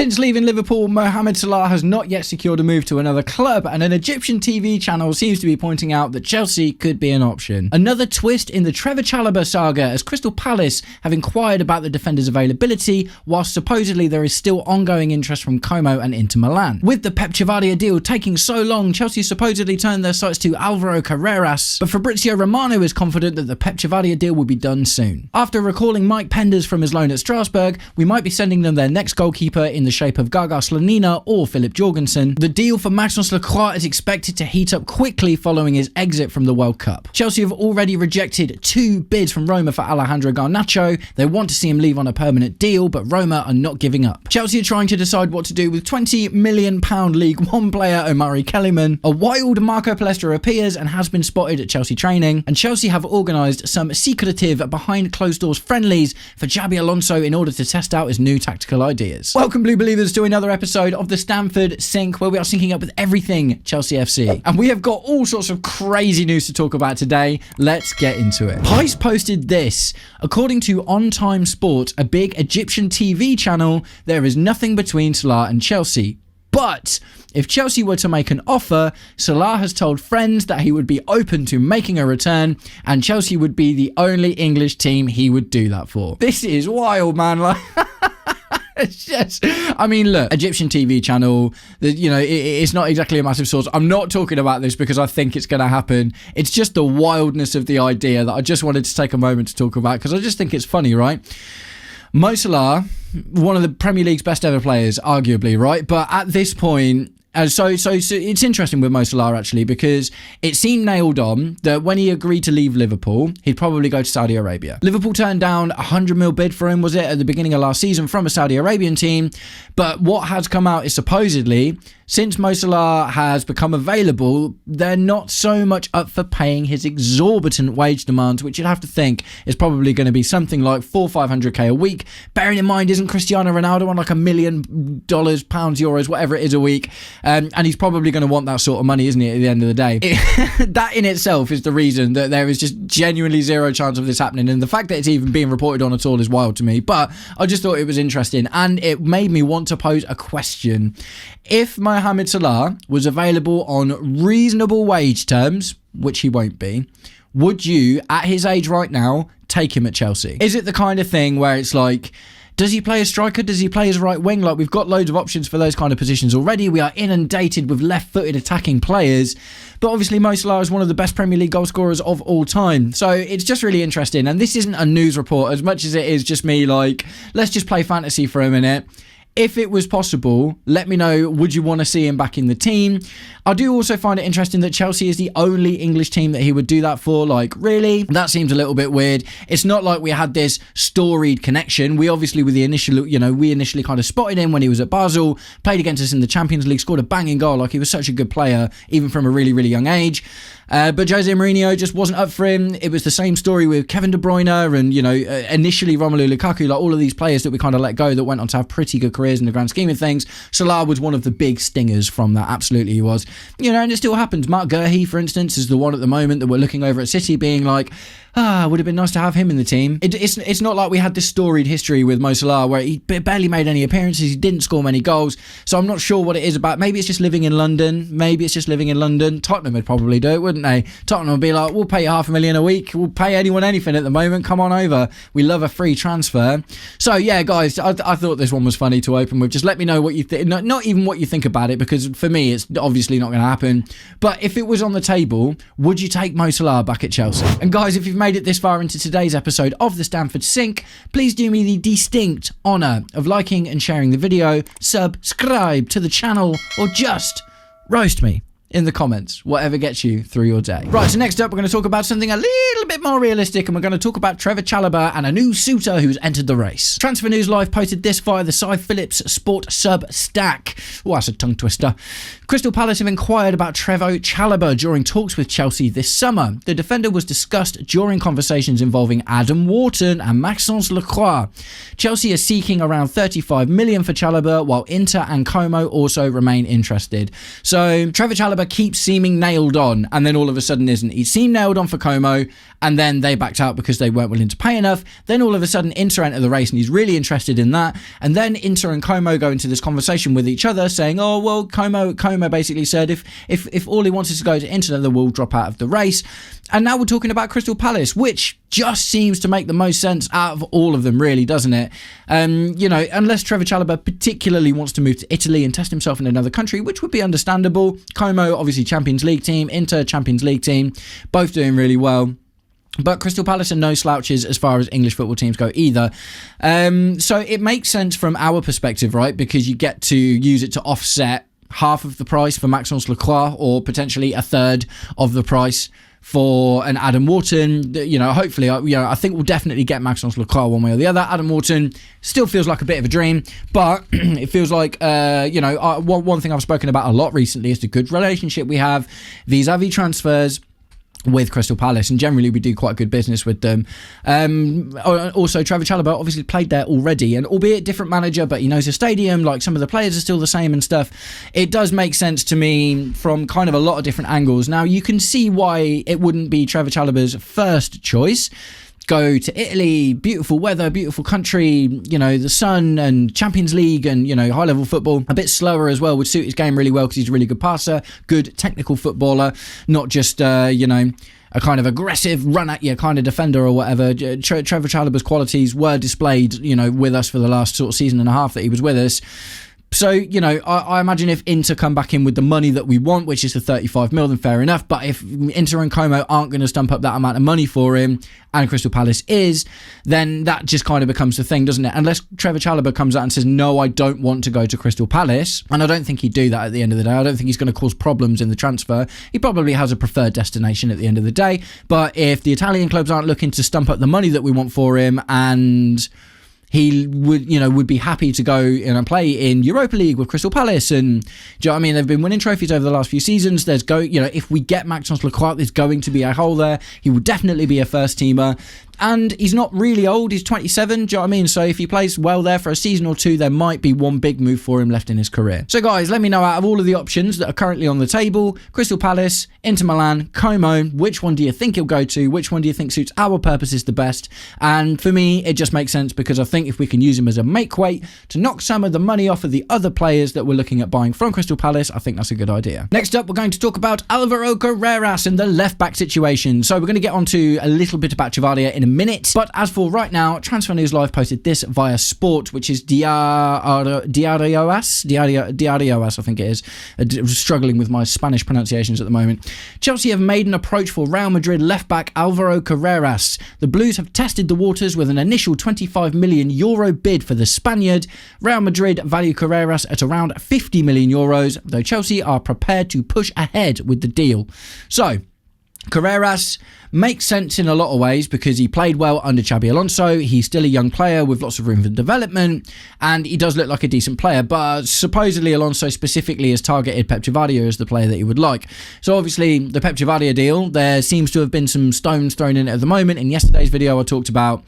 Since leaving Liverpool, Mohamed Salah has not yet secured a move to another club, and an Egyptian TV channel seems to be pointing out that Chelsea could be an option. Another twist in the Trevoh Chalobah saga, as Crystal Palace have inquired about the defender's availability, whilst supposedly there is still ongoing interest from Como and Inter Milan. With the Pep Chavarria deal taking so long, Chelsea supposedly turned their sights to Alvaro Carreras, but Fabrizio Romano is confident that the Pep Chavarria deal will be done soon. After recalling Mike Penders from his loan at Strasbourg, we might be sending them their next goalkeeper in the shape of Gaga Slonina or Philip Jorgensen. The deal for Maxence Lacroix is expected to heat up quickly following his exit from the World Cup. Chelsea have already rejected 2 bids from Roma for Alejandro Garnacho. They want to see him leave on a permanent deal, but Roma are not giving up. Chelsea are trying to decide what to do with £20 million League One player Omari Kellyman. A wild Marco Palestra appears and has been spotted at Chelsea training, and Chelsea have organised some secretive behind closed doors friendlies for Xabi Alonso in order to test out his new tactical ideas. Welcome, Blue Believers, to another episode of the Stamford Sync, where we are syncing up with everything Chelsea FC. And we have got all sorts of crazy news to talk about today. Let's get into it. Heist posted this. According to On Time Sport, a big Egyptian TV channel, there is nothing between Salah and Chelsea. But if Chelsea were to make an offer, Salah has told friends that he would be open to making a return, and Chelsea would be the only English team he would do that for. This is wild, man. Like, it's just, I mean, look, Egyptian TV channel, it's not exactly a massive source. I'm not talking about this because I think it's going to happen. It's just the wildness of the idea that I just wanted to take a moment to talk about, because I just think it's funny, right? Mo Salah, one of the Premier League's best ever players, arguably, right? But at this point, so it's interesting with Mo Salah, actually, because it seemed nailed on that when he agreed to leave Liverpool, he'd probably go to Saudi Arabia. Liverpool turned down a $100 million bid for him, was it, at the beginning of last season from a Saudi Arabian team. But what has come out is supposedly, since Mo Salah has become available, they're not so much up for paying his exorbitant wage demands, which you'd have to think is probably going to be something like $400,000-500,000 a week. Bearing in mind, isn't Cristiano Ronaldo on like $1 million, pounds, euros, whatever it is a week? And he's probably going to want that sort of money, isn't he, at the end of the day? That in itself is the reason that there is just genuinely zero chance of this happening. And the fact that it's even being reported on at all is wild to me. But I just thought it was interesting. And it made me want to pose a question. If Mohamed Salah was available on reasonable wage terms, which he won't be, would you, at his age right now, take him at Chelsea? Is it the kind of thing where it's like, does he play as striker? Does he play as right wing? Like, we've got loads of options for those kind of positions already. We are inundated with left-footed attacking players. But obviously, Mo Salah is one of the best Premier League goal scorers of all time. So it's just really interesting. And this isn't a news report as much as it is just me like, let's just play fantasy for a minute. If it was possible, let me know, would you want to see him back in the team? I do also find it interesting that Chelsea is the only English team that he would do that for. Like, really? That seems a little bit weird. It's not like we had this storied connection. We obviously, with the initial, we initially kind of spotted him when he was at Basel, played against us in the Champions League, scored a banging goal. Like, he was such a good player, even from a really, really young age. But Jose Mourinho just wasn't up for him. It was the same story with Kevin De Bruyne and, initially Romelu Lukaku, like all of these players that we kind of let go that went on to have pretty good careers in the grand scheme of things. Salah was one of the big stingers from that. Absolutely he was. And it still happens. Mark Gurhey, for instance, is the one at the moment that we're looking over at City being like, would have been nice to have him in the team. It's not like we had this storied history with Mo Salah where he barely made any appearances, he didn't score many goals, so I'm not sure what it is about. Maybe it's just living in London. Tottenham would probably do it, wouldn't they? Tottenham would be like, we'll pay you $500,000 a week, we'll pay anyone anything at the moment, come on over, we love a free transfer. So yeah, guys, I thought this one was funny to open with. Just let me know what you think, not even what you think about it, because for me it's obviously not going to happen, but if it was on the table, would you take Mo Salah back at Chelsea? And guys, if you've made it this far into today's episode of the Stamford Sync, please do me the distinct honour of liking and sharing the video, subscribe to the channel, or just roast me in the comments, whatever gets you through your day. Right, so next up we're going to talk about something a little bit more realistic, and we're going to talk about Trevoh Chalobah and a new suitor who's entered the race. Transfer News Live posted this via the Cy Phillips Sport Sub Stack. Oh, that's a tongue twister. Crystal Palace have inquired about Trevoh Chalobah during talks with Chelsea this summer. The defender was discussed during conversations involving Adam Wharton and Maxence Lacroix. Chelsea are seeking around $35 million for Chalobah, while Inter and Como also remain interested. So Trevoh Chalobah Chalobah keeps seeming nailed on, and then all of a sudden isn't. He seemed nailed on for Como, and then they backed out because they weren't willing to pay enough. Then all of a sudden Inter enter the race, and he's really interested in that. And then Inter and Como go into this conversation with each other, saying, "Oh well, Como basically said if all he wants is to go to Inter, then we'll drop out of the race." And now we're talking about Crystal Palace, which just seems to make the most sense out of all of them, really, doesn't it? Unless Trevoh Chalobah particularly wants to move to Italy and test himself in another country, which would be understandable. Como, obviously Champions League team, Inter, Champions League team, both doing really well. But Crystal Palace are no slouches as far as English football teams go either. So it makes sense from our perspective, right? Because you get to use it to offset half of the price for Maxence Lacroix, or potentially a third of the price for an Adam Wharton. Hopefully, I think we'll definitely get Maxence Lacroix one way or the other. Adam Wharton still feels like a bit of a dream, but it feels like, one thing I've spoken about a lot recently is the good relationship we have vis-a-vis transfers with Crystal Palace, and generally we do quite good business with them. Also, Trevoh Chalobah obviously played there already, and albeit different manager, but he knows the stadium, like some of the players are still the same and stuff. It does make sense to me from kind of a lot of different angles. Now, you can see why it wouldn't be Trevoh Chalobah's first choice. Go to Italy, beautiful weather, beautiful country, the sun and Champions League and, high-level football. A bit slower as well would suit his game really well because he's a really good passer, good technical footballer, not just, a kind of aggressive, run-at-you kind of defender or whatever. Trevoh Chalobah's qualities were displayed, with us for the last sort of season and a half that he was with us. So, I imagine if Inter come back in with the money that we want, which is the 35 mil, then fair enough. But if Inter and Como aren't going to stump up that amount of money for him, and Crystal Palace is, then that just kind of becomes the thing, doesn't it? Unless Trevoh Chalobah comes out and says, no, I don't want to go to Crystal Palace. And I don't think he'd do that at the end of the day. I don't think he's going to cause problems in the transfer. He probably has a preferred destination at the end of the day. But if the Italian clubs aren't looking to stump up the money that we want for him, and he would be happy to go and play in Europa League with Crystal Palace, and do you know what I mean? They've been winning trophies over the last few seasons. If we get Maxence Lacroix, there's going to be a hole there. He will definitely be a first teamer. And he's not really old, he's 27, do you know what I mean? So if he plays well there for a season or two, there might be one big move for him left in his career. So guys, let me know, out of all of the options that are currently on the table, Crystal Palace, Inter Milan, Como, which one do you think he'll go to? Which one do you think suits our purposes the best? And for me, it just makes sense because I think if we can use him as a make weight to knock some of the money off of the other players that we're looking at buying from Crystal Palace, I think that's a good idea. Next up, we're going to talk about Alvaro Carreras and the left-back situation. So we're going to get onto a little bit about Chavarria in a minute, but as for right now, Transfer News Live posted this via Sport, which is Diarios, I think it is. I'm struggling with my Spanish pronunciations at the moment. Chelsea have made an approach for Real Madrid left-back Alvaro Carreras. The Blues have tested the waters with an initial €25 million bid for the Spaniard. Real Madrid value Carreras at around €50 million, though Chelsea are prepared to push ahead with the deal. So, Carreras makes sense in a lot of ways because he played well under Xabi Alonso. He's still a young player with lots of room for development, and he does look like a decent player, but supposedly Alonso specifically has targeted Pep Chavarria as the player that he would like. So obviously the Pep Chavarria deal, there seems to have been some stones thrown in it at the moment. In yesterday's video I talked about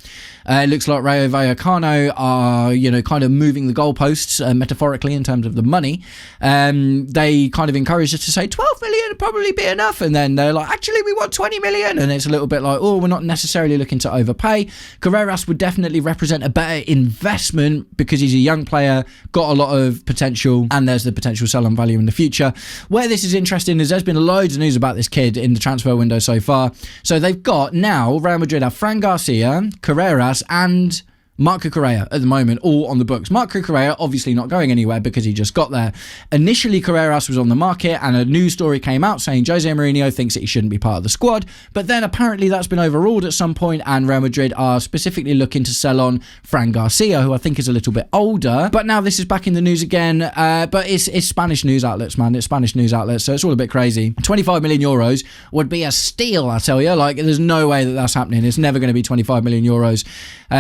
it looks like Rayo Vallecano are, kind of moving the goalposts metaphorically in terms of the money. They kind of encouraged us to say 12 million would probably be enough, and then they're like, actually we want 20 million, and it's a little bit like, oh, we're not necessarily looking to overpay. Carreras would definitely represent a better investment because he's a young player, got a lot of potential, and there's the potential sell-on value in the future. Where this is interesting is there's been loads of news about this kid in the transfer window so far. So they've got now, Real Madrid have Fran Garcia, Carreras, and Marco Correa at the moment, all on the books. Marco Correa obviously not going anywhere because he just got there. Initially, Carreras was on the market and a news story came out saying Jose Mourinho thinks that he shouldn't be part of the squad, but then apparently that's been overruled at some point, and Real Madrid are specifically looking to sell on Fran Garcia, who I think is a little bit older, but now this is back in the news again. But it's Spanish news outlets, man. It's Spanish news outlets, so it's all a bit crazy. €25 million would be a steal, I tell you. Like, there's no way that that's happening. It's never going to be €25 million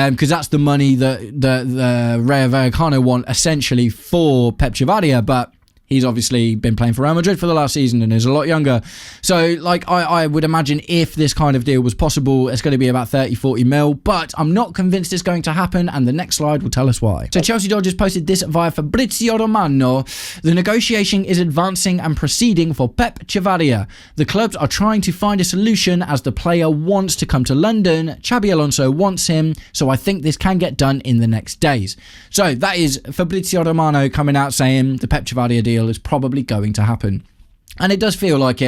because that's the money that the Rayo Vallecano want essentially for Pep Chavarria, but He's obviously been playing for Real Madrid for the last season and is a lot younger. So, like, I would imagine if this kind of deal was possible, it's going to be about 30-40 mil, but I'm not convinced it's going to happen, and the next slide will tell us why. So Chelsea Dodgers posted this via Fabrizio Romano. The negotiation is advancing and proceeding for Pep Chavarria. The clubs are trying to find a solution as the player wants to come to London. Xabi Alonso wants him, so I think this can get done in the next days. So that is Fabrizio Romano coming out saying the Pep Chavarria deal is probably going to happen. And it does feel like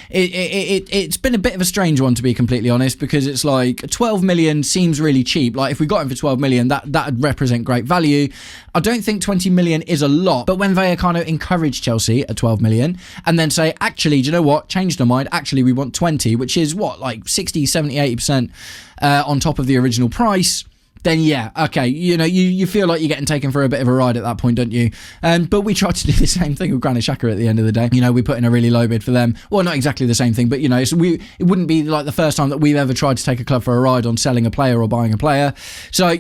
it's been a bit of a strange one, to be completely honest, because it's like 12 million seems really cheap. Like, if we got him for 12 million, that would represent great value. I don't think 20 million is a lot, but when Vallecano encouraged Chelsea at 12 million and then say, actually, do you know what? Changed our mind. Actually, we want 20, which is what, like 60, 70, 80% on top of the original price. Then yeah, okay, you feel like you're getting taken for a bit of a ride at that point, don't you? But we tried to do the same thing with Garnacho at the end of the day. We put in a really low bid for them. Well, not exactly the same thing, but it wouldn't be like the first time that we've ever tried to take a club for a ride on selling a player or buying a player. So I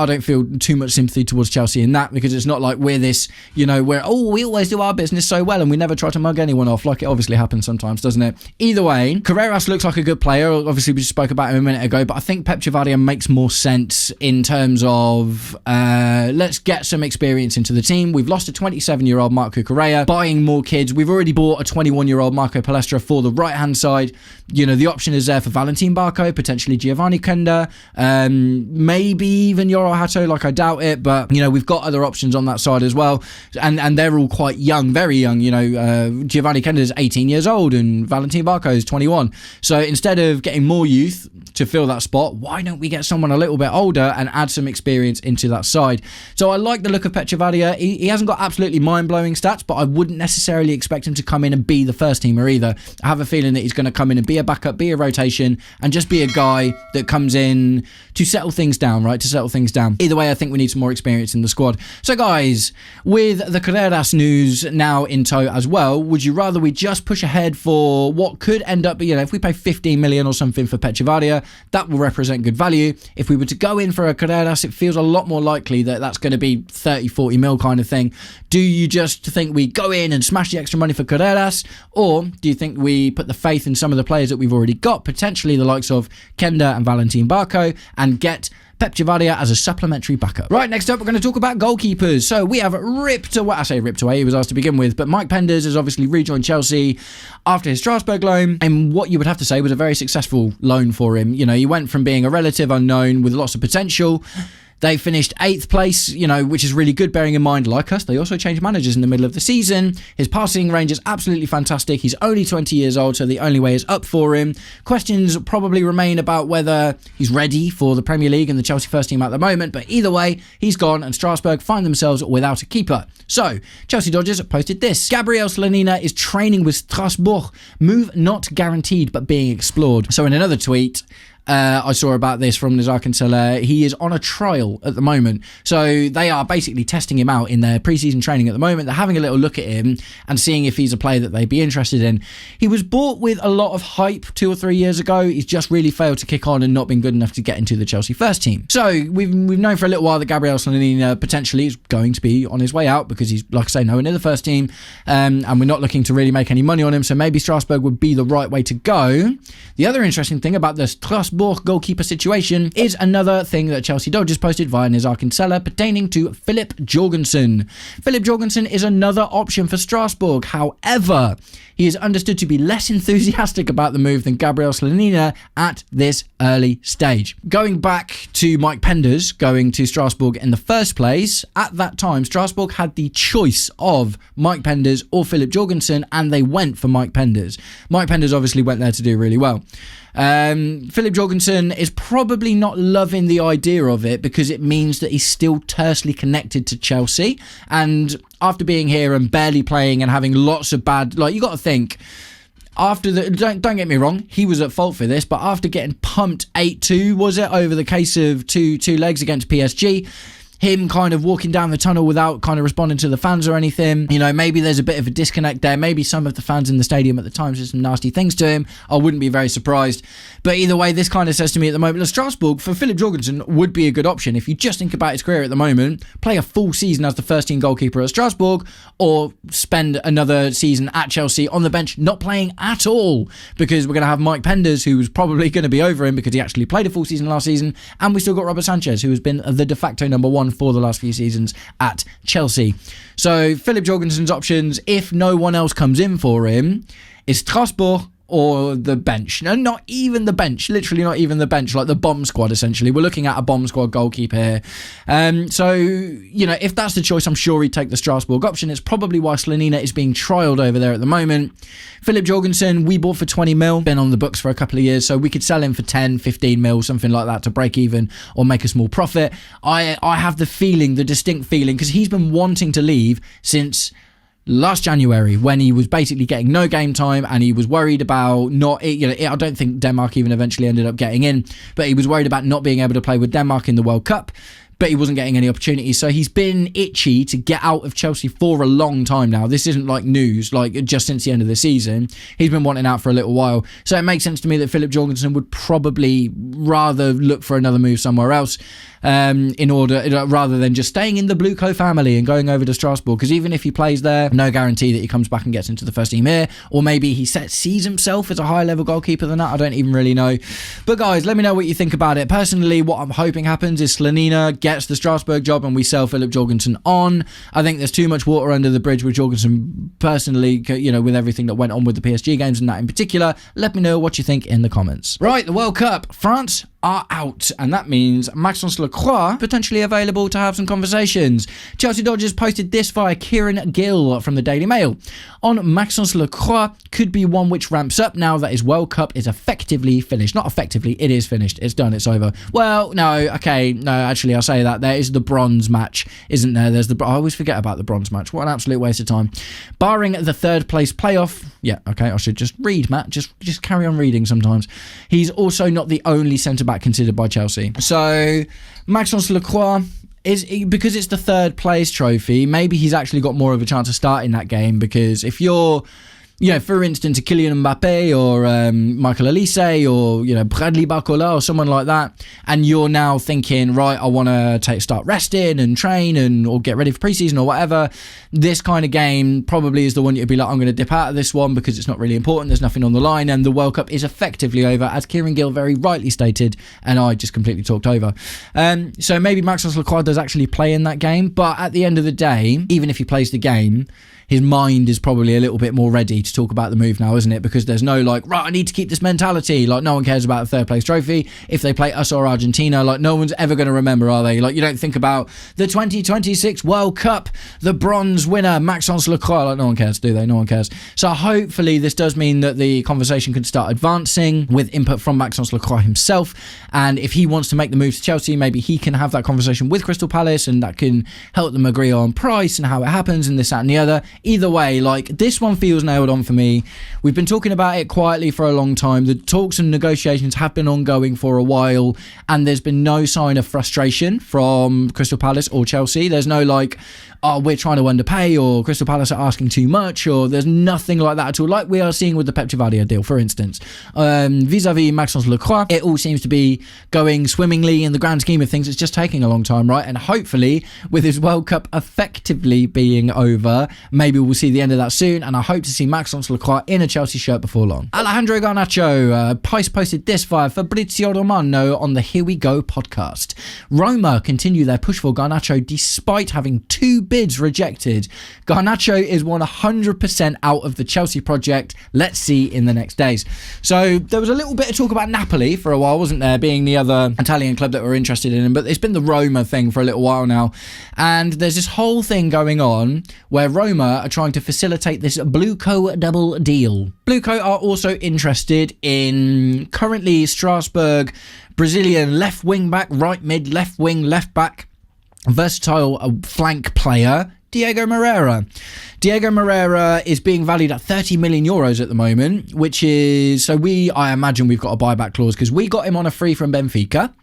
don't feel too much sympathy towards Chelsea in that, because it's not like we're this, we always do our business so well and we never try to mug anyone off, like it obviously happens sometimes, doesn't it? Either way, Carreras looks like a good player. Obviously, we just spoke about him a minute ago, but I think Pep Chavarria makes more sense in terms of let's get some experience into the team. We've lost a 27-year-old Marco Correa, buying more kids. We've already bought a 21-year-old Marco Palestra for the right-hand side. The option is there for Valentin Barco, potentially Giovanni Kenda, maybe even Yoro Hato, like I doubt it, but we've got other options on that side as well, and they're all quite young, very young. Giovanni Kenda is 18 years old and Valentin Barco is 21. So instead of getting more youth to fill that spot, why don't we get someone a little bit older and add some experience into that side? So I like the look of Pep Chavarria. He hasn't got absolutely mind-blowing stats, but I wouldn't necessarily expect him to come in and be the first teamer either. I have a feeling that he's going to come in and be a backup, be a rotation, and just be a guy that comes in to settle things down, right? To settle things down. Either way, I think we need some more experience in the squad. So guys, with the Carreras news now in tow as well, would you rather we just push ahead for what could end up, if we pay 15 million or something for Pep Chavarria, that will represent good value. If we were to go in for a Carreras, it feels a lot more likely that that's going to be 30-40 mil kind of thing. Do you just think we go in and smash the extra money for Carreras, or do you think we put the faith in some of the players that we've already got, potentially the likes of Kenda and Valentin Barco, and get Pep Chavarria as a supplementary backup? Right, next up, we're going to talk about goalkeepers. So we have ripped away, he was asked to begin with, but Mike Penders has obviously rejoined Chelsea after his Strasbourg loan, and what you would have to say was a very successful loan for him. He went from being a relative unknown with lots of potential. They finished 8th place, which is really good, bearing in mind, like us, they also changed managers in the middle of the season. His passing range is absolutely fantastic. He's only 20 years old, so the only way is up for him. Questions probably remain about whether he's ready for the Premier League and the Chelsea first team at the moment, but either way, he's gone, and Strasbourg find themselves without a keeper. So, Chelsea Dodgers posted this. Gabriel Slonina is training with Strasbourg. Move not guaranteed, but being explored. So in another tweet, I saw about this from Nazar Kinsella. He is on a trial at the moment. So they are basically testing him out in their pre-season training at the moment. They're having a little look at him and seeing if he's a player that they'd be interested in. He was bought with a lot of hype 2 or 3 years ago. He's just really failed to kick on and not been good enough to get into the Chelsea first team. So we've known for a little while that Gabriel Slonina potentially is going to be on his way out, because he's, like I say, nowhere near the first team, and we're not looking to really make any money on him, so maybe Strasbourg would be the right way to go. The other interesting thing about the Strasbourg goalkeeper situation is another thing that Chelsea Dodgers posted via Nazar Kinsella pertaining to Philip Jorgensen. Philip Jorgensen is another option for Strasbourg. However, he is understood to be less enthusiastic about the move than Gabriel Slonina at this early stage. Going back to Mike Penders going to Strasbourg in the first place, at that time Strasbourg had the choice of Mike Penders or Philip Jorgensen, and they went for Mike Penders. Mike Penders obviously went there to do really well. Philip Jorgensen is probably not loving the idea of it, because it means that he's still tersely connected to Chelsea, and after being here and barely playing and having lots of bad, you got to think, after the, don't get me wrong, he was at fault for this, but after getting pumped 8-2, was it, over the case of two legs against PSG, him kind of walking down the tunnel without kind of responding to the fans or anything. You know, maybe there's a bit of a disconnect there. Maybe some of the fans in the stadium at the time said some nasty things to him. I wouldn't be very surprised. But either way, this kind of says to me at the moment that Strasbourg for Philip Jorgensen would be a good option. If you just think about his career at the moment, play a full season as the first team goalkeeper at Strasbourg, or spend another season at Chelsea on the bench not playing at all, because we're going to have Mike Penders, who's probably going to be over him because he actually played a full season last season, and we still got Robert Sanchez, who has been the de facto number one for the last few seasons at Chelsea. So Philip Jorgensen's options, if no one else comes in for him, is Strasbourg or the bench. No, not even the bench. Literally not even the bench, like the bomb squad, essentially. We're looking at a bomb squad goalkeeper here. So, you know, if that's the choice, I'm sure he'd take the Strasbourg option. It's probably why Slonina is being trialled over there at the moment. Philip Jorgensen, we bought for 20 mil. Been on the books for a couple of years, so we could sell him for 10, 15 mil, something like that, to break even or make a small profit. I have the feeling, the distinct feeling, because he's been wanting to leave since last January, when he was basically getting no game time and he was worried about not, you know, I don't think Denmark even eventually ended up getting in, but he was worried about not being able to play with Denmark in the World Cup, but he wasn't getting any opportunities. So he's been itchy to get out of Chelsea for a long time now. This isn't like news, like just since the end of the season. He's been wanting out for a little while. So it makes sense to me that Philip Jorgensen would probably rather look for another move somewhere else, rather than just staying in the Blueco family and going over to Strasbourg, because even if he plays there, no guarantee that he comes back and gets into the first team here, or maybe he sees himself as a higher level goalkeeper than that. I don't even really know. But guys, let me know what you think about it. Personally, what I'm hoping happens is Slonina gets the Strasbourg job and we sell Philip Jorgensen on. I think there's too much water under the bridge with Jorgensen personally, you know, with everything that went on with the PSG games and that in particular. Let me know what you think in the comments. Right, the World Cup. France are out, and that means Maxence Lacroix potentially available to have some conversations. Chelsea Dodgers posted this via Kieran Gill from the Daily Mail. On Maxence Lacroix could be one which ramps up now that his World Cup is effectively finished. Not effectively, it is finished. It's done, it's over. Well, no, okay, no, actually I'll say that. There is the bronze match, isn't there? I always forget about the bronze match. What an absolute waste of time. Barring the third place playoff, yeah, okay, I should just read, Matt. Just carry on reading sometimes. He's also not the only centre-back considered by Chelsea. So, Maxence Lacroix is, because it's the third place trophy, maybe he's actually got more of a chance of starting that game, because if you're, you know, for instance, a Kylian Mbappe or Michael Olise or, you know, Bradley Barcola or someone like that, and you're now thinking, right, I want to start resting and train or get ready for preseason or whatever, this kind of game probably is the one you'd be like, I'm going to dip out of this one because it's not really important, there's nothing on the line, and the World Cup is effectively over, as Kieran Gill very rightly stated, and I just completely talked over. So maybe Maxence Lacroix does actually play in that game, but at the end of the day, even if he plays the game, his mind is probably a little bit more ready to talk about the move now, isn't it? Because there's no like, right, I need to keep this mentality. Like, no one cares about the third place trophy. If they play us or Argentina, like, no one's ever going to remember, are they? Like, you don't think about the 2026 World Cup, the bronze winner, Maxence Lacroix. Like, no one cares, do they? No one cares. So hopefully this does mean that the conversation can start advancing with input from Maxence Lacroix himself. And if he wants to make the move to Chelsea, maybe he can have that conversation with Crystal Palace, and that can help them agree on price and how it happens and this, that and the other. Either way, like, this one feels nailed on for me. We've been talking about it quietly for a long time. The talks and negotiations have been ongoing for a while, and there's been no sign of frustration from Crystal Palace or Chelsea. There's no like, oh, we're trying to underpay, or Crystal Palace are asking too much, or there's nothing like that at all, like we are seeing with the Pep Chavarria deal, for instance. Vis-a-vis Maxence Lacroix, it all seems to be going swimmingly in the grand scheme of things. It's just taking a long time, right? And hopefully, with his World Cup effectively being over, maybe we'll see the end of that soon, and I hope to see Maxence Lacroix in a Chelsea shirt before long. Alejandro Garnacho, posted this via Fabrizio Romano on the Here We Go podcast. Roma continue their push for Garnacho despite having 2 bids rejected. Garnacho is 100% out of the Chelsea project. Let's see in the next days. So there was a little bit of talk about Napoli for a while, wasn't there, being the other Italian club that were interested in him, but it's been the Roma thing for a little while now, and there's this whole thing going on where Roma are trying to facilitate this Blueco double deal. Blueco are also interested in currently Strasbourg Brazilian left wing back, right mid, left wing, left back, versatile flank player Diego Moreira. Diego Moreira is being valued at 30 million euros at the moment, which is, I imagine we've got a buyback clause because we got him on a free from Benfica.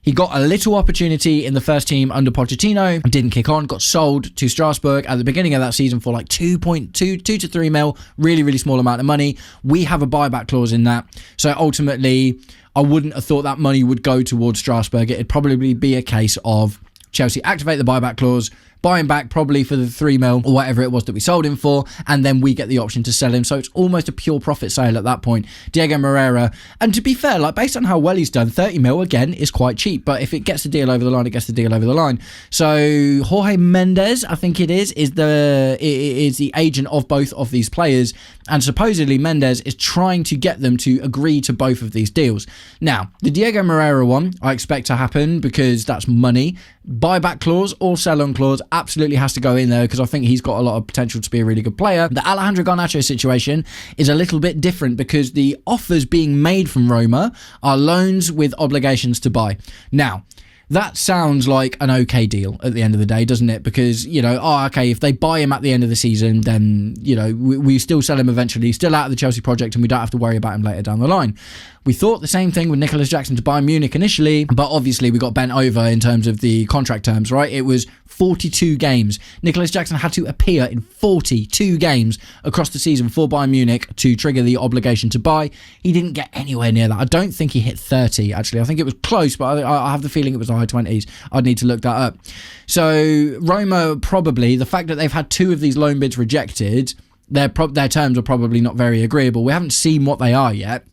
He got a little opportunity in the first team under Pochettino, didn't kick on, got sold to Strasbourg at the beginning of that season for like 2 to 3 mil, really, really small amount of money. We have a buyback clause in that. So ultimately, I wouldn't have thought that money would go towards Strasbourg. It'd probably be a case of Chelsea activate the buyback clause, buy him back probably for the 3 mil or whatever it was that we sold him for, and then we get the option to sell him. So it's almost a pure profit sale at that point. Diego Moreira, and to be fair, like based on how well he's done, 30 mil again is quite cheap, but if it gets the deal over the line, it gets the deal over the line. So Jorge Mendes, I think it is the agent of both of these players, and supposedly Mendes is trying to get them to agree to both of these deals. Now, the Diego Moreira one, I expect to happen because that's money. Buyback clause or sell-on clause absolutely has to go in there because I think he's got a lot of potential to be a really good player. The Alejandro Garnacho situation is a little bit different because the offers being made from Roma are loans with obligations to buy. Now, that sounds like an okay deal at the end of the day, doesn't it? Because, if they buy him at the end of the season, then, we still sell him eventually, still out of the Chelsea project, and we don't have to worry about him later down the line. We thought the same thing with Nicolas Jackson to Bayern Munich initially, but obviously we got bent over in terms of the contract terms, right? It was 42 games. Nicolas Jackson had to appear in 42 games across the season for Bayern Munich to trigger the obligation to buy. He didn't get anywhere near that. I don't think he hit 30, actually. I think it was close, but I have the feeling it was the high 20s. I'd need to look that up. So Roma, probably, the fact that they've had 2 of these loan bids rejected, their terms are probably not very agreeable. We haven't seen what they are yet.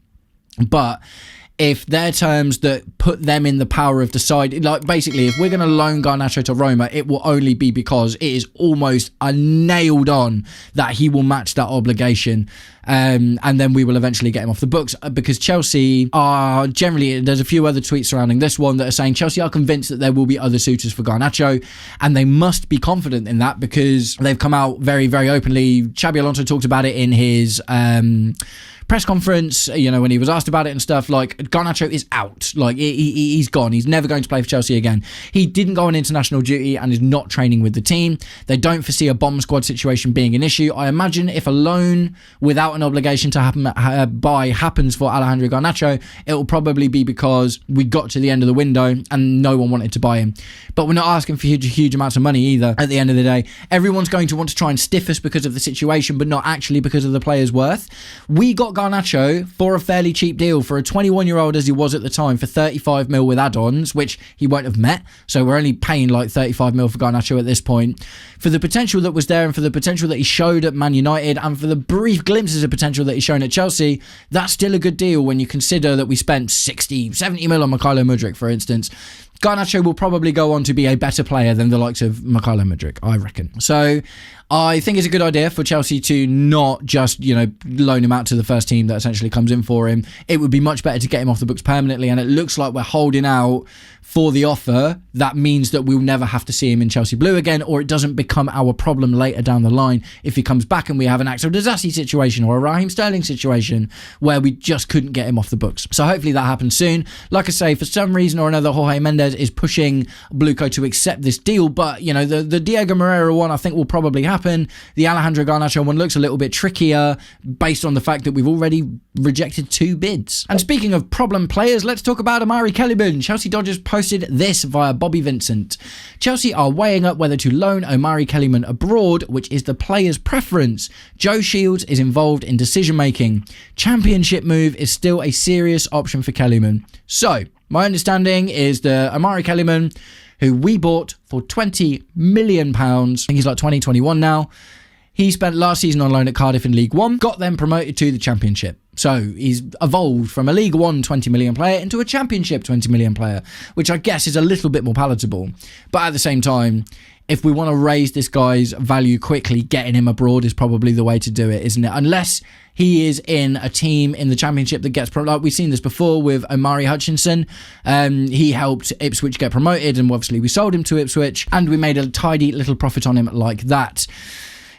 But if their terms that put them in the power of deciding, like basically if we're going to loan Garnacho to Roma, it will only be because it is almost nailed on that he will match that obligation, and then we will eventually get him off the books, because Chelsea are generally, there's a few other tweets surrounding this one that are saying Chelsea are convinced that there will be other suitors for Garnacho, and they must be confident in that because they've come out very, very openly. Xabi Alonso talked about it in his press conference, when he was asked about it and stuff, like Garnacho is out, like he's gone, he's never going to play for Chelsea again. He didn't go on international duty and is not training with the team. They don't foresee a bomb squad situation being an issue. I imagine if a loan without an obligation to happens for Alejandro Garnacho, it will probably be because we got to the end of the window and no one wanted to buy him. But we're not asking for huge amounts of money either. At the end of the day, everyone's going to want to try and stiff us because of the situation, but not actually because of the player's worth. We got Garnacho for a fairly cheap deal for a 21-year-old as he was at the time for 35 mil with add-ons, which he won't have met. So we're only paying like 35 mil for Garnacho at this point. For the potential that was there and for the potential that he showed at Man United and for the brief glimpses of potential that he's shown at Chelsea, that's still a good deal when you consider that we spent 60, 70 mil on Mykhailo Mudryk, for instance. Garnacho will probably go on to be a better player than the likes of Mykhailo Mudryk, I reckon. So I think it's a good idea for Chelsea to not just, loan him out to the first team that essentially comes in for him. It would be much better to get him off the books permanently, and it looks like we're holding out for the offer. That means that we'll never have to see him in Chelsea blue again, or it doesn't become our problem later down the line if he comes back and we have an Axel Disasi situation or a Raheem Sterling situation where we just couldn't get him off the books. So hopefully that happens soon. Like I say, for some reason or another, Jorge Mendes is pushing Bluco to accept this deal, but the Diego Moreira one I think will probably happen. The Alejandro Garnacho one looks a little bit trickier based on the fact that we've already rejected 2 bids. And speaking of problem players, let's talk about Omari Kellyman. Chelsea Dodgers posted this via Bobby Vincent. Chelsea are weighing up whether to loan Omari Kellyman abroad, which is the player's preference. Joe Shields is involved in decision making. Championship move is still a serious option for Kellyman. So my understanding is that Omari Kellyman, who we bought for £20 million, I think he's like 2021 now, he spent last season on loan at Cardiff in League One, got them promoted to the Championship. So he's evolved from a League One 20 million player into a Championship 20 million player, which I guess is a little bit more palatable. But at the same time, if we want to raise this guy's value quickly, getting him abroad is probably the way to do it, isn't it? Unless he is in a team in the Championship that gets like we've seen this before with Omari Hutchinson. He helped Ipswich get promoted, and obviously we sold him to Ipswich, and we made a tidy little profit on him like that.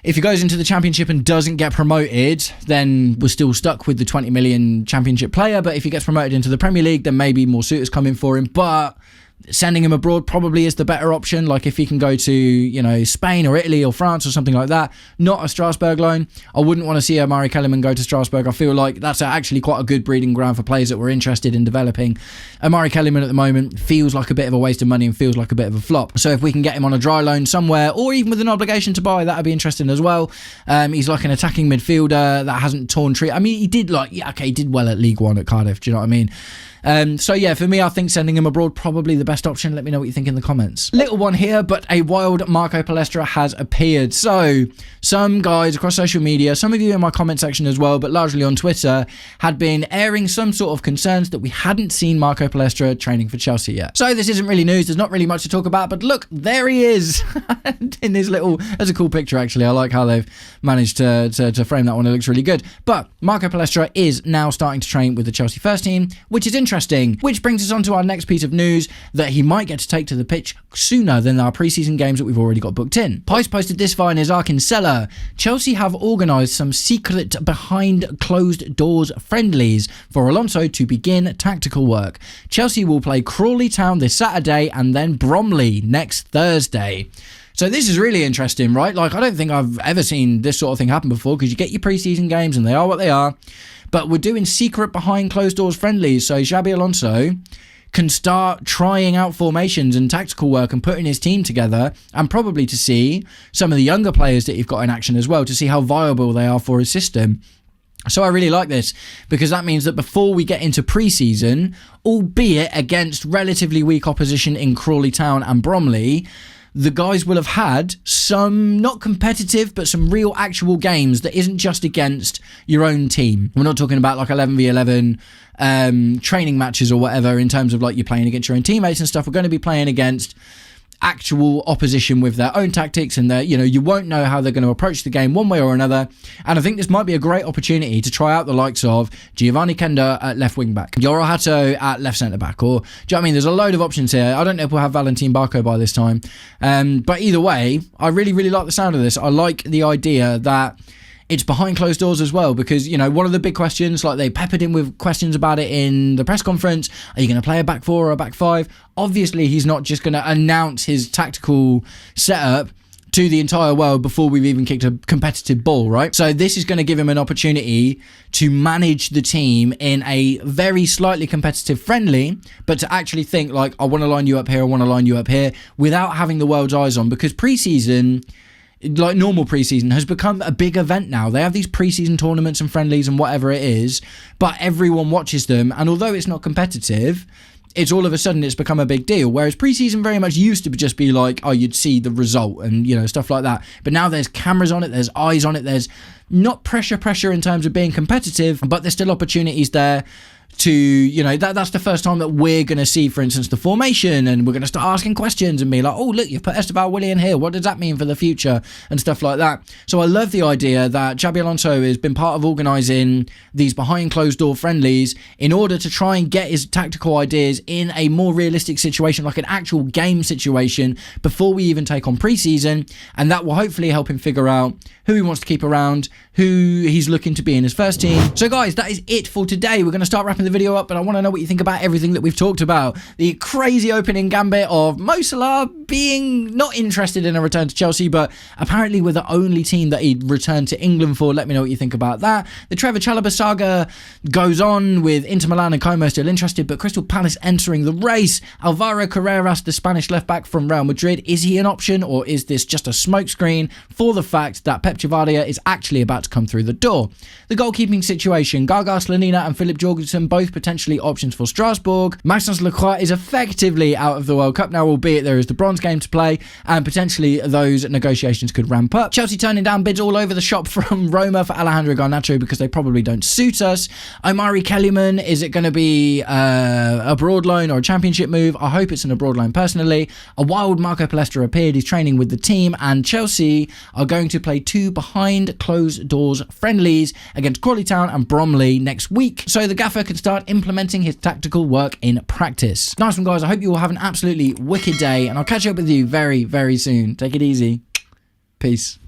If he goes into the Championship and doesn't get promoted, then we're still stuck with the 20 million Championship player. But if he gets promoted into the Premier League, then maybe more suitors come in for him. But Sending him abroad probably is the better option. Like if he can go to, you know, Spain or Italy or France or something like that, not a Strasbourg loan. I wouldn't want to see Omari Kellyman go to Strasbourg. I feel like that's actually quite a good breeding ground for players that we're interested in developing. Omari Kellyman at the moment feels like a bit of a waste of money and feels like a bit of a flop. So if we can get him on a dry loan somewhere, or even with an obligation to buy, that would be interesting as well. He's like an attacking midfielder that hasn't torn tree. I mean, he did he did well at League One at Cardiff. Do you know what I mean? So yeah, for me, I think sending him abroad probably the best option. Let me know what you think in the comments. Little one here, but a wild Marco Palestra has appeared. So some guys across social media, some of you in my comment section as well, but largely on Twitter, had been airing some sort of concerns that we hadn't seen Marco Palestra training for Chelsea yet. So this isn't really news. There's not really much to talk about, but look, there he is in this little, that's a cool picture actually. I like how they've managed to frame that one. It looks really good. But Marco Palestra is now starting to train with the Chelsea first team, which is interesting. Which brings us on to our next piece of news, that he might get to take to the pitch sooner than our pre-season games that we've already got booked in. Pice posted this via Nizarkin Seller. Chelsea have organised some secret behind closed doors friendlies for Alonso to begin tactical work. Chelsea will play Crawley Town this Saturday and then Bromley next Thursday. So this is really interesting, right? Like, I don't think I've ever seen this sort of thing happen before, because you get your pre-season games and they are what they are. But we're doing secret behind closed doors friendlies, so Xabi Alonso can start trying out formations and tactical work and putting his team together, and probably to see some of the younger players that you've got in action as well, to see how viable they are for his system. So I really like this, because that means that before we get into pre-season, albeit against relatively weak opposition in Crawley Town and Bromley, the guys will have had some, not competitive, but some real actual games that isn't just against your own team. We're not talking about like 11v11 training matches or whatever, in terms of like you're playing against your own teammates and stuff. We're going to be playing against actual opposition with their own tactics, and you know, you won't know how they're going to approach the game one way or another. And I think this might be a great opportunity to try out the likes of Giovanni Kenda at left wing back, Yoro Hato at left centre back, or do you know what I mean? There's a load of options here. I don't know if we'll have Valentin Barco by this time, but either way, I really like the sound of this. I like the idea that it's behind closed doors as well, because, you know, one of the big questions, like they peppered him with questions about it in the press conference. Are you going to play a back four or a back five? Obviously, he's not just going to announce his tactical setup to the entire world before we've even kicked a competitive ball, right? So this is going to give him an opportunity to manage the team in a very slightly competitive friendly, but to actually think like, I want to line you up here, I want to line you up here, without having the world's eyes on, because pre-season, like normal preseason, has become a big event now. They have these preseason tournaments and friendlies and whatever it is, but everyone watches them, and although it's not competitive, it's all of a sudden it's become a big deal. Whereas preseason very much used to just be like, oh, you'd see the result and, you know, stuff like that. But now there's cameras on it, there's eyes on it, there's not pressure in terms of being competitive, but there's still opportunities there to, you know, that's the first time that we're going to see, for instance, the formation, and we're going to start asking questions and be like, oh, look, you've put Esteval Willian here. What does that mean for the future? And stuff like that. So I love the idea that Xabi Alonso has been part of organising these behind closed door friendlies in order to try and get his tactical ideas in a more realistic situation, like an actual game situation, before we even take on pre-season. And that will hopefully help him figure out who he wants to keep around, who he's looking to be in his first team. So guys, that is it for today. We're going to start wrapping the video up, but I want to know what you think about everything that we've talked about. The crazy opening gambit of Mo Salah being not interested in a return to Chelsea, but apparently we're the only team that he'd returned to England for. Let me know what you think about that. The Trevoh Chalobah saga goes on, with Inter Milan and Como still interested, but Crystal Palace entering the race. Alvaro Carreras, the Spanish left-back from Real Madrid, is he an option, or is this just a smokescreen for the fact that Pep Chavarria is actually about to come through the door? The goalkeeping situation, Gaga Slonina and Philip Jorgensen, both potentially options for Strasbourg. Maxence Lacroix is effectively out of the World Cup now, albeit there is the bronze game to play, and potentially those negotiations could ramp up. Chelsea turning down bids all over the shop from Roma for Alejandro Garnacho because they probably don't suit us. Omari Kellyman, is it going to be a abroad loan or a championship move? I hope it's an abroad loan personally. A wild Marco Palestra appeared, he's training with the team, and Chelsea are going to play 2 behind closed doors friendlies against Crawley Town and Bromley next week, so the gaffer can start implementing his tactical work in practice. Nice one, guys. I hope you all have an absolutely wicked day, and I'll catch up with you very, very soon. Take it easy. Peace.